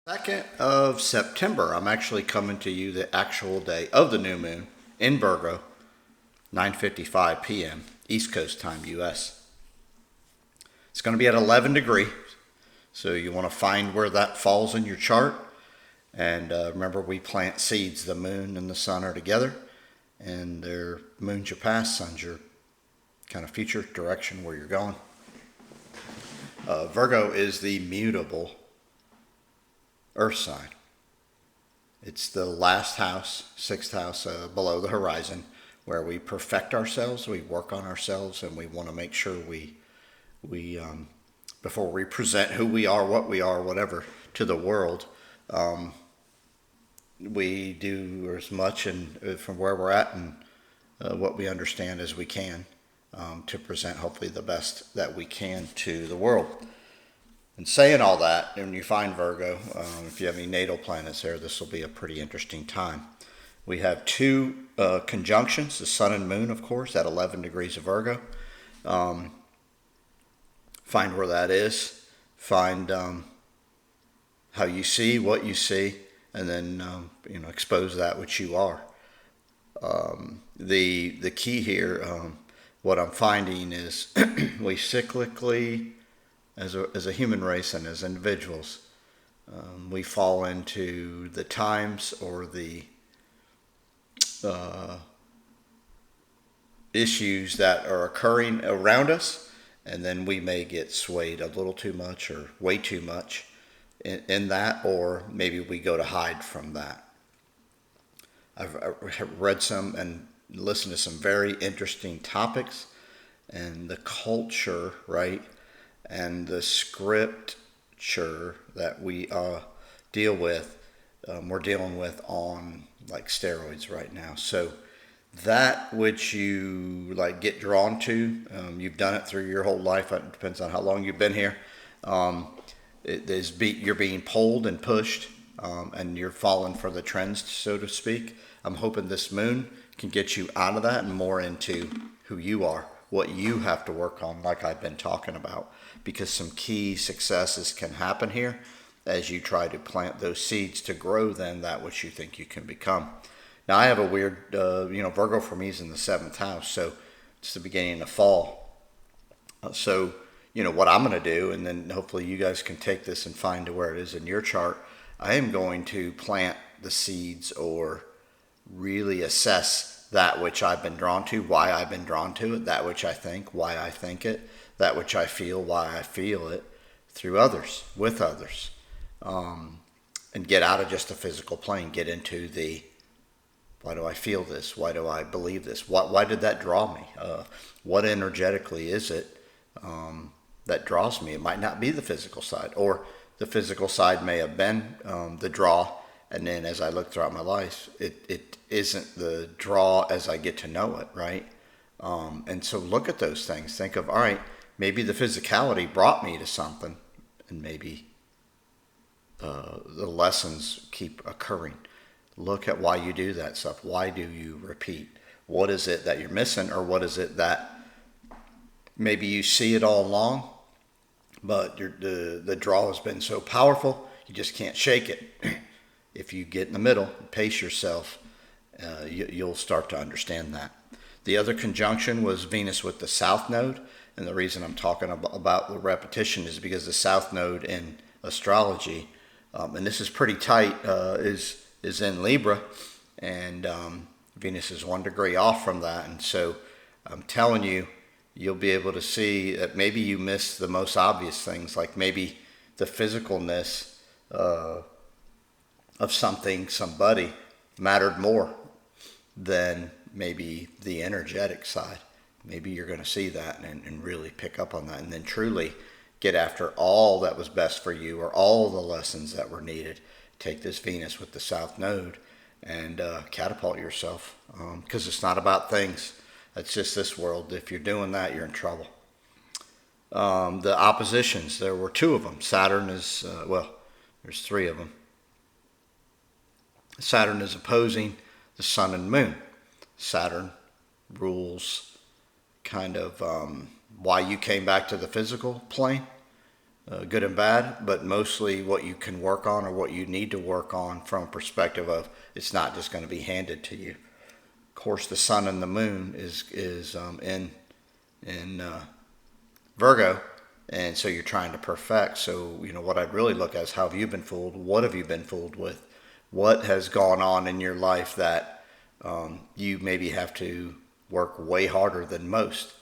2nd of September. I'm actually coming to you the actual day of the new moon in Virgo, 9:55 p.m. East Coast time, U.S. It's going to be at 11 degrees, so you want to find where that falls in your chart. And remember, we plant seeds. The moon and the sun are together, and their moon's your past, sun's your kind of future direction where you're going. Virgo is the mutable earth sign. It's the last house, sixth house below the horizon, where we perfect ourselves, we work on ourselves, and we want to make sure we before we present who we are, what we are, whatever, to the world, we do as much and from where we're at and what we understand as we can to present hopefully the best that we can to the world. And saying all that, when you find Virgo, if you have any natal planets there, this will be a pretty interesting time. We have two conjunctions, the sun and moon, of course, at 11 degrees of Virgo. Find where that is. Find how you see, what you see, and then expose that which you are. The key here, what I'm finding is we cyclically, as a human race and as individuals, we fall into the times or the issues that are occurring around us, and then we may get swayed a little too much or way too much in that, or maybe we go to hide from that. I've read some and listened to some very interesting topics, and the culture, right, and the scripture that we deal with, we're dealing with on like steroids right now. So that which you like get drawn to, you've done it through your whole life. It depends on how long you've been here. You're being pulled and pushed, and you're falling for the trends, so to speak. I'm hoping this moon can get you out of that and more into who you are, what you have to work on, like I've been talking about, because some key successes can happen here as you try to plant those seeds to grow then that which you think you can become. Now, I have a weird, Virgo for me is in the 7th house, so it's the beginning of fall. So, what I'm going to do, and then hopefully you guys can take this and find where it is in your chart. I am going to plant the seeds or really assess that which I've been drawn to, why I've been drawn to it, that which I think, why I think it, that which I feel, why I feel it, through others, with others, and get out of just the physical plane, get into the, why do I feel this? Why do I believe this? Why did that draw me? What energetically is it that draws me? It might not be the physical side, or the physical side may have been the draw, and then as I look throughout my life, it isn't the draw as I get to know it, right? And so look at those things. Think of, all right, maybe the physicality brought me to something, and maybe the lessons keep occurring. Look at why you do that stuff. Why do you repeat? What is it that you're missing, or what is it that maybe you see it all along, but the draw has been so powerful, you just can't shake it. If you get in the middle, pace yourself, you'll start to understand that. The other conjunction was Venus with the South Node, and the reason I'm talking about the repetition is because the South Node in astrology, and this is pretty tight, is in Libra, and Venus is 1 degree off from that, and so I'm telling you, you'll be able to see that maybe you miss the most obvious things, like maybe the physicalness of something, somebody, mattered more than maybe the energetic side. Maybe you're going to see that and really pick up on that, and then truly get after all that was best for you, or all the lessons that were needed. Take this Venus with the South Node and catapult yourself, because it's not about things. It's just this world. If you're doing that, you're in trouble. The oppositions, there were 2 of them. Saturn is, there's 3 of them. Saturn is opposing the sun and moon. Saturn rules kind of why you came back to the physical plane, good and bad, but mostly what you can work on or what you need to work on from a perspective of it's not just going to be handed to you. Of course, the sun and the moon is in Virgo, and so you're trying to perfect. So what I'd really look at is how have you been fooled? What have you been fooled with? What has gone on in your life that you maybe have to work way harder than most?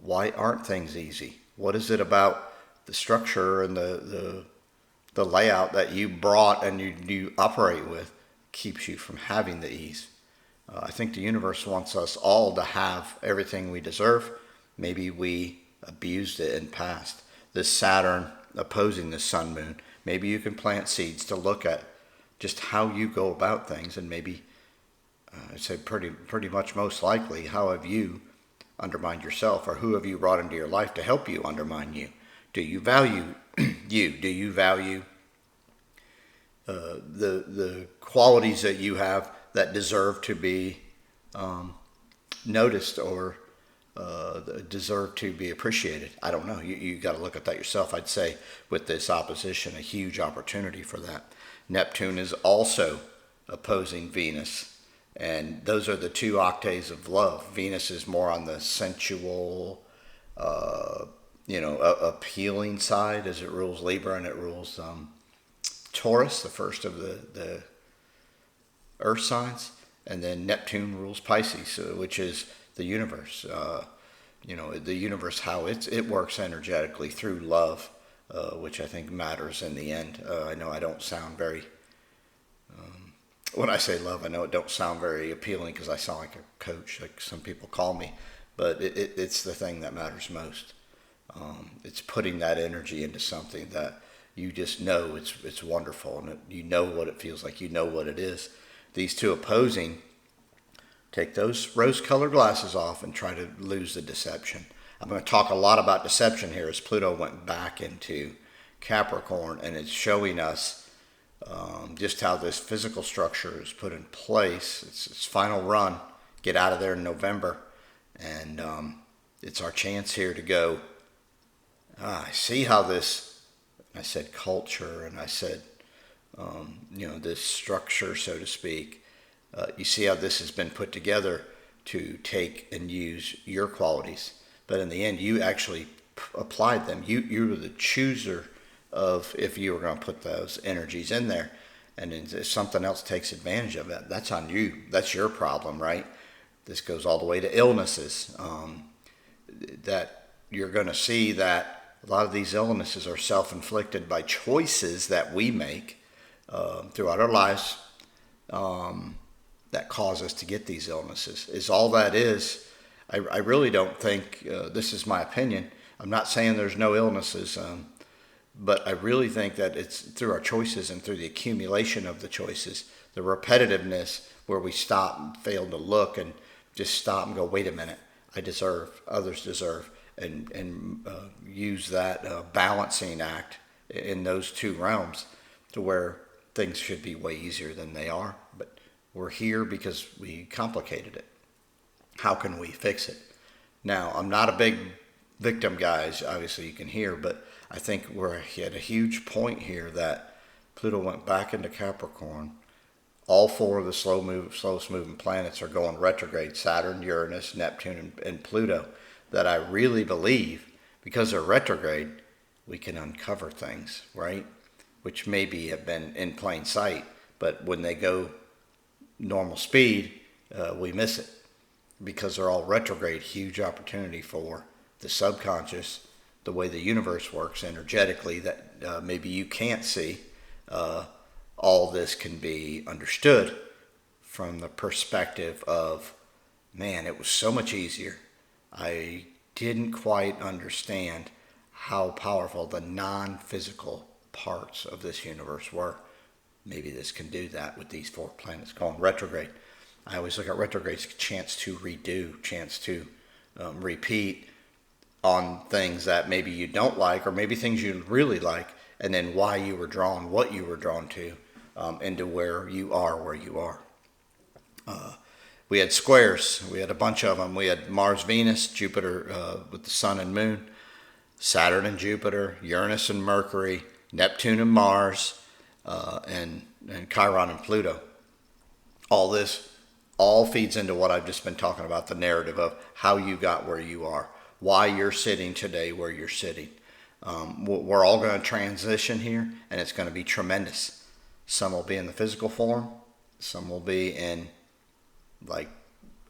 Why aren't things easy? What is it about the structure and the layout that you brought and you operate with keeps you from having the ease? I think the universe wants us all to have everything we deserve. Maybe we abused it in the past. This Saturn opposing the sun moon, maybe you can plant seeds to look at just how you go about things, and maybe I'd say pretty much most likely, how have you undermined yourself, or who have you brought into your life to help you undermine you? Do you value you? Do you value the qualities that you have that deserve to be noticed or deserve to be appreciated? I don't know. You got to look at that yourself. I'd say with this opposition, a huge opportunity for that. Neptune is also opposing Venus, and those are the two octaves of love. Venus is more on the sensual, appealing side, as it rules Libra, and it rules Taurus, the first of the earth signs, and then Neptune rules Pisces, which is the universe. The universe, how it works energetically through love, which I think matters in the end. I know I don't sound very, when I say love, I know it don't sound very appealing because I sound like a coach, like some people call me, but it's the thing that matters most. It's putting that energy into something that you just know it's wonderful, and you know what it feels like, you know what it is. These two opposing, take those rose-colored glasses off and try to lose the deception. I'm going to talk a lot about deception here as Pluto went back into Capricorn, and it's showing us just how this physical structure is put in place. It's its final run. Get out of there in November, and it's our chance here to go, I see how this, I said culture, and I said, this structure, so to speak. You see how this has been put together to take and use your qualities. But in the end, you actually applied them. You were the chooser of if you were going to put those energies in there. And if something else takes advantage of it, that's on you. That's your problem, right? This goes all the way to illnesses. That you're going to see that a lot of these illnesses are self-inflicted by choices that we make throughout our lives that cause us to get these illnesses. Is all that is. I really don't think, this is my opinion, I'm not saying there's no illnesses, but I really think that it's through our choices and through the accumulation of the choices, the repetitiveness where we stop and fail to look and just stop and go, wait a minute, I deserve, others deserve, and use that balancing act in those two realms to where things should be way easier than they are. But we're here because we complicated it. How can we fix it? Now, I'm not a big victim, guys, obviously you can hear, but I think we're at a huge point here that Pluto went back into Capricorn. All four of the slowest moving planets are going retrograde: Saturn, Uranus, Neptune, and Pluto. That I really believe, because they're retrograde, we can uncover things, right? Which maybe have been in plain sight, but when they go normal speed, we miss it. Because they're all retrograde, huge opportunity for the subconscious, the way the universe works energetically that maybe you can't see. All this can be understood from the perspective of, man, it was so much easier. I didn't quite understand how powerful the non-physical parts of this universe were. Maybe this can do that with these four planets going retrograde. I always look at retrograde as a chance to redo, chance to repeat on things that maybe you don't like, or maybe things you really like, and then why you were drawn, what you were drawn to, into where you are. We had squares. We had a bunch of them. We had Mars, Venus, Jupiter with the sun and moon. Saturn and Jupiter, Uranus and Mercury, Neptune and Mars, and Chiron and Pluto. All this all feeds into what I've just been talking about, the narrative of how you got where you are, why you're sitting today where you're sitting. We're all going to transition here, and it's going to be tremendous. Some will be in the physical form, some will be in like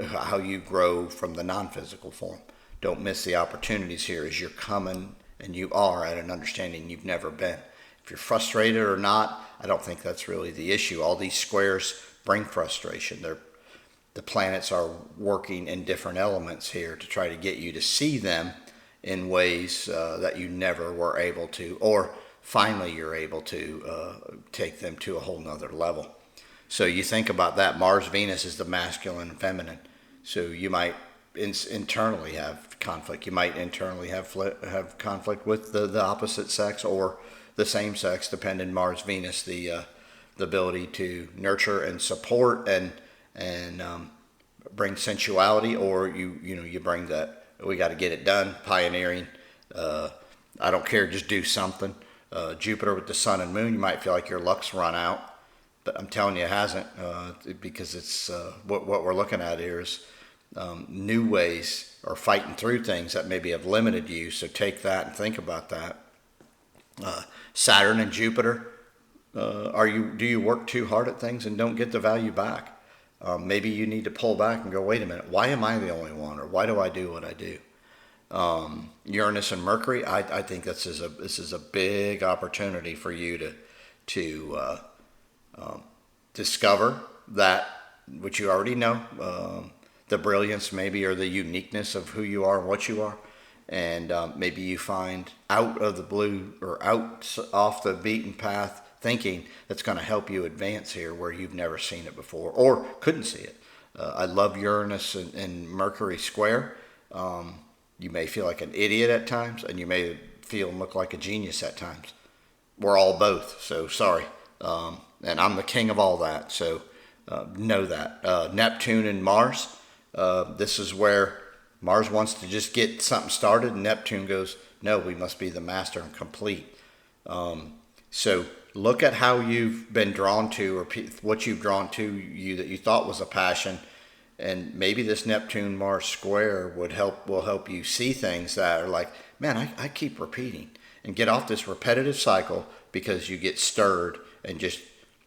how you grow from the non-physical form. Don't miss the opportunities here as you're coming, and you are at an understanding you've never been. If you're frustrated or not, I don't think that's really the issue. All these squares bring frustration. The planets are working in different elements here to try to get you to see them in ways that you never were able to, or finally you're able to take them to a whole nother level. So you think about that. Mars, Venus is the masculine and feminine. So you might internally have conflict. You might internally have conflict with the opposite sex or the same sex, depending Mars, Venus, the ability to nurture and support and bring sensuality, or you bring that we got to get it done, pioneering. I don't care, just do something. Jupiter with the sun and moon, you might feel like your luck's run out, but I'm telling you it hasn't, because it's what we're looking at here is new ways or fighting through things that maybe have limited you. So take that and think about that. Saturn and Jupiter, do you work too hard at things and don't get the value back? Maybe you need to pull back and go, wait a minute, why am I the only one, or why do I do what I do? Uranus and Mercury, I think this is a big opportunity for you to discover that which you already know, the brilliance maybe, or the uniqueness of who you are and what you are. And maybe you find out of the blue or off the beaten path thinking that's going to help you advance here where you've never seen it before or couldn't see it. I love Uranus and Mercury square. You may feel like an idiot at times, and you may feel and look like a genius at times. We're all both, so sorry. And I'm the king of all that, so know that. Neptune and Mars, this is where Mars wants to just get something started, and Neptune goes, no, we must be the master and complete. So look at how you've been drawn to, or what you've drawn to you that you thought was a passion, and maybe this Neptune-Mars square will help you see things that are like, man, I keep repeating, and get off this repetitive cycle because you get stirred and just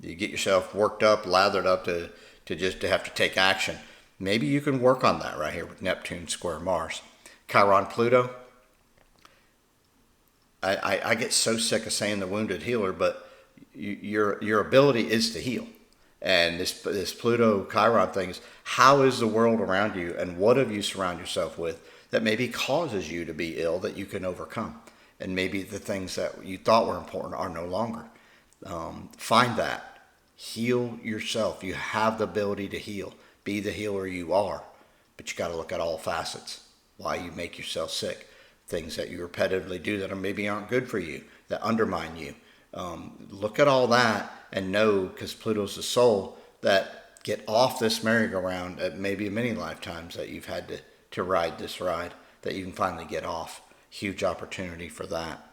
you get yourself worked up, lathered up to have to take action. Maybe you can work on that right here with Neptune square Mars. Chiron Pluto. I get so sick of saying the wounded healer, but your ability is to heal. And this Pluto Chiron thing is, how is the world around you, and what have you surrounded yourself with that maybe causes you to be ill that you can overcome? And maybe the things that you thought were important are no longer. Find that. Heal yourself. You have the ability to heal. Be the healer you are, but you got to look at all facets. Why you make yourself sick, things that you repetitively do that maybe aren't good for you, that undermine you. Look at all that and know, because Pluto's the soul, that get off this merry-go-round at maybe many lifetimes that you've had to ride this ride, that you can finally get off. Huge opportunity for that.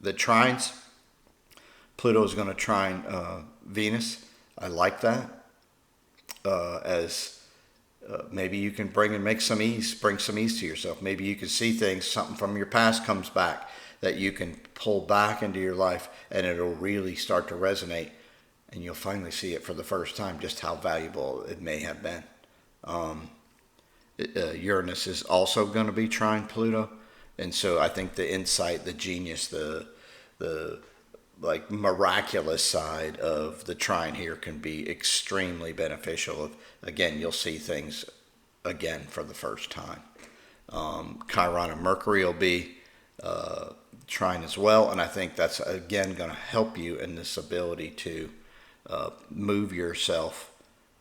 The trines, Pluto's going to trine Venus. I like that. Maybe you can bring some ease to yourself. Maybe you can see things, something from your past comes back that you can pull back into your life, and it'll really start to resonate, and you'll finally see it for the first time, just how valuable it may have been. Uranus is also going to be trine Pluto, and so I think the insight, the genius, the like miraculous side of the trine here can be extremely beneficial. Again, you'll see things again for the first time. Chiron and Mercury will be trine as well, and I think that's again going to help you in this ability to move yourself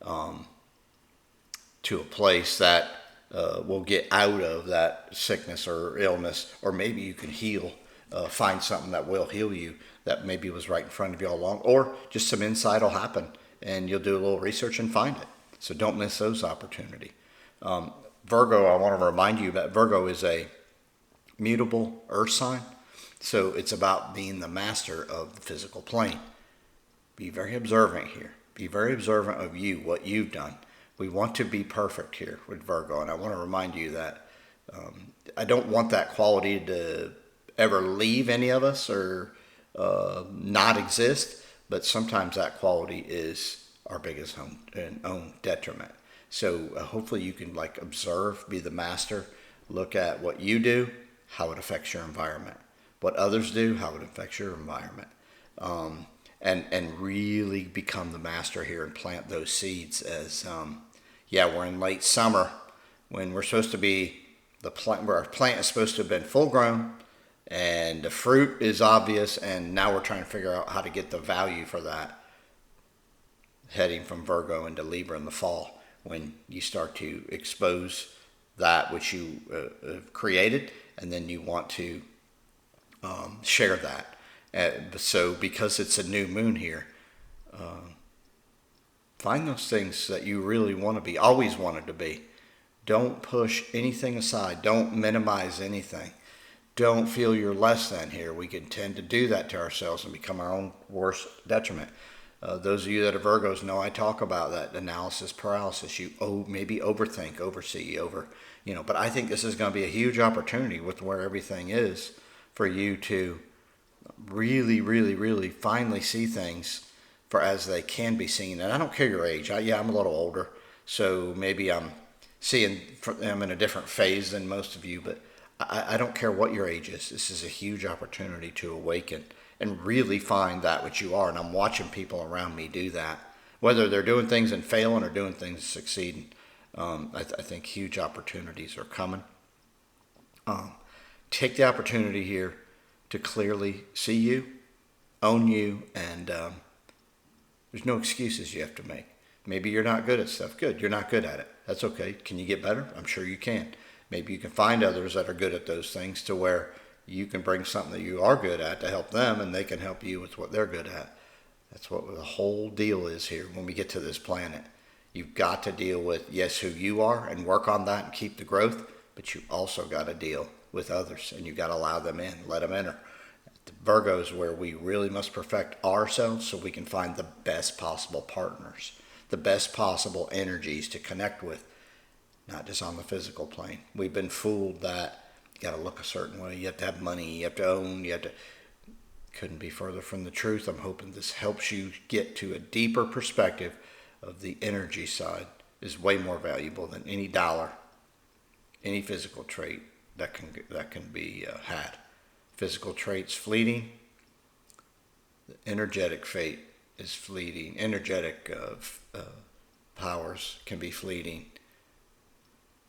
to a place that will get out of that sickness or illness, or maybe you can heal, find something that will heal you that maybe was right in front of you all along, or just some insight will happen and you'll do a little research and find it. So don't miss those opportunities. Virgo, I want to remind you that Virgo is a mutable earth sign. So it's about being the master of the physical plane. Be very observant here. Be very observant of you, what you've done. We want to be perfect here with Virgo, and I want to remind you that I don't want that quality to ever leave any of us or not exist, but sometimes that quality is our biggest own detriment. So hopefully you can like observe, be the master, look at what you do, how it affects your environment, what others do, how it affects your environment, and really become the master here and plant those seeds. As we're in late summer when we're supposed to be where our plant is supposed to have been full grown and the fruit is obvious, and now we're trying to figure out how to get the value for that, heading from Virgo into Libra in the fall, when you start to expose that which you have created, and then you want to share that. So because it's a new moon here, find those things that you really want to be, always wanted to be. Don't push anything aside. Don't minimize anything. Don't feel you're less than here. We can tend to do that to ourselves and become our own worst detriment. Those of you that are Virgos know I talk about that analysis paralysis. You maybe overthink, oversee, but I think this is going to be a huge opportunity with where everything is for you to really, really, really finally see things for as they can be seen. And I don't care your age. I'm a little older, so maybe I'm seeing them in a different phase than most of you, but I don't care what your age is. This is a huge opportunity to awaken and really find that which you are. And I'm watching people around me do that, whether they're doing things and failing or doing things and succeeding. I think huge opportunities are coming. Take the opportunity here to clearly see you, own you, and there's no excuses you have to make. Maybe you're not good at stuff. Good, you're not good at it. That's okay. Can you get better? I'm sure you can. Maybe you can find others that are good at those things to where you can bring something that you are good at to help them, and they can help you with what they're good at. That's what the whole deal is here when we get to this planet. You've got to deal with, yes, who you are and work on that and keep the growth, but you also got to deal with others, and you've got to allow them in, let them enter. The Virgo is where we really must perfect ourselves so we can find the best possible partners, the best possible energies to connect with, not just on the physical plane. We've been fooled that you got to look a certain way, you have to have money, you have to own, couldn't be further from the truth. I'm hoping this helps you get to a deeper perspective of the energy side is way more valuable than any dollar, any physical trait that can be had. Physical traits fleeting. The energetic fate is fleeting. Energetic powers can be fleeting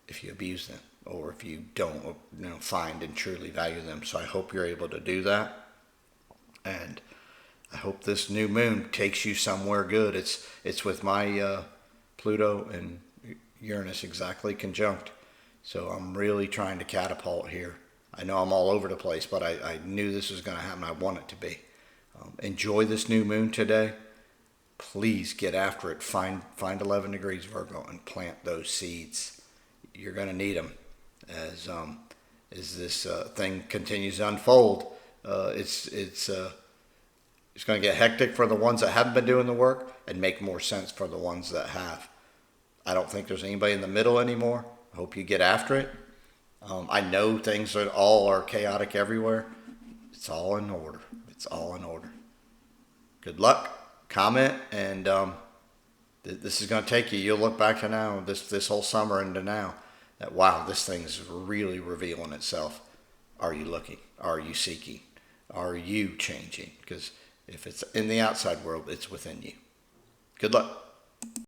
if you abuse them or if you don't find and truly value them. So I hope you're able to do that. And I hope this new moon takes you somewhere good. It's with my Pluto and Uranus exactly conjunct. So I'm really trying to catapult here. I know I'm all over the place, but I knew this was going to happen. I want it to be. Enjoy this new moon today. Please get after it. Find 11 degrees Virgo and plant those seeds. You're going to need them as this thing continues to unfold. It's going to get hectic for the ones that haven't been doing the work and make more sense for the ones that have. I don't think there's anybody in the middle anymore. I hope you get after it. I know things are chaotic everywhere. It's all in order. It's all in order. Good luck. Comment, and this is going to take you. You'll look back to now, this whole summer into now, that wow, this thing's really revealing itself. Are you looking? Are you seeking? Are you changing? Because if it's in the outside world, it's within you. Good luck.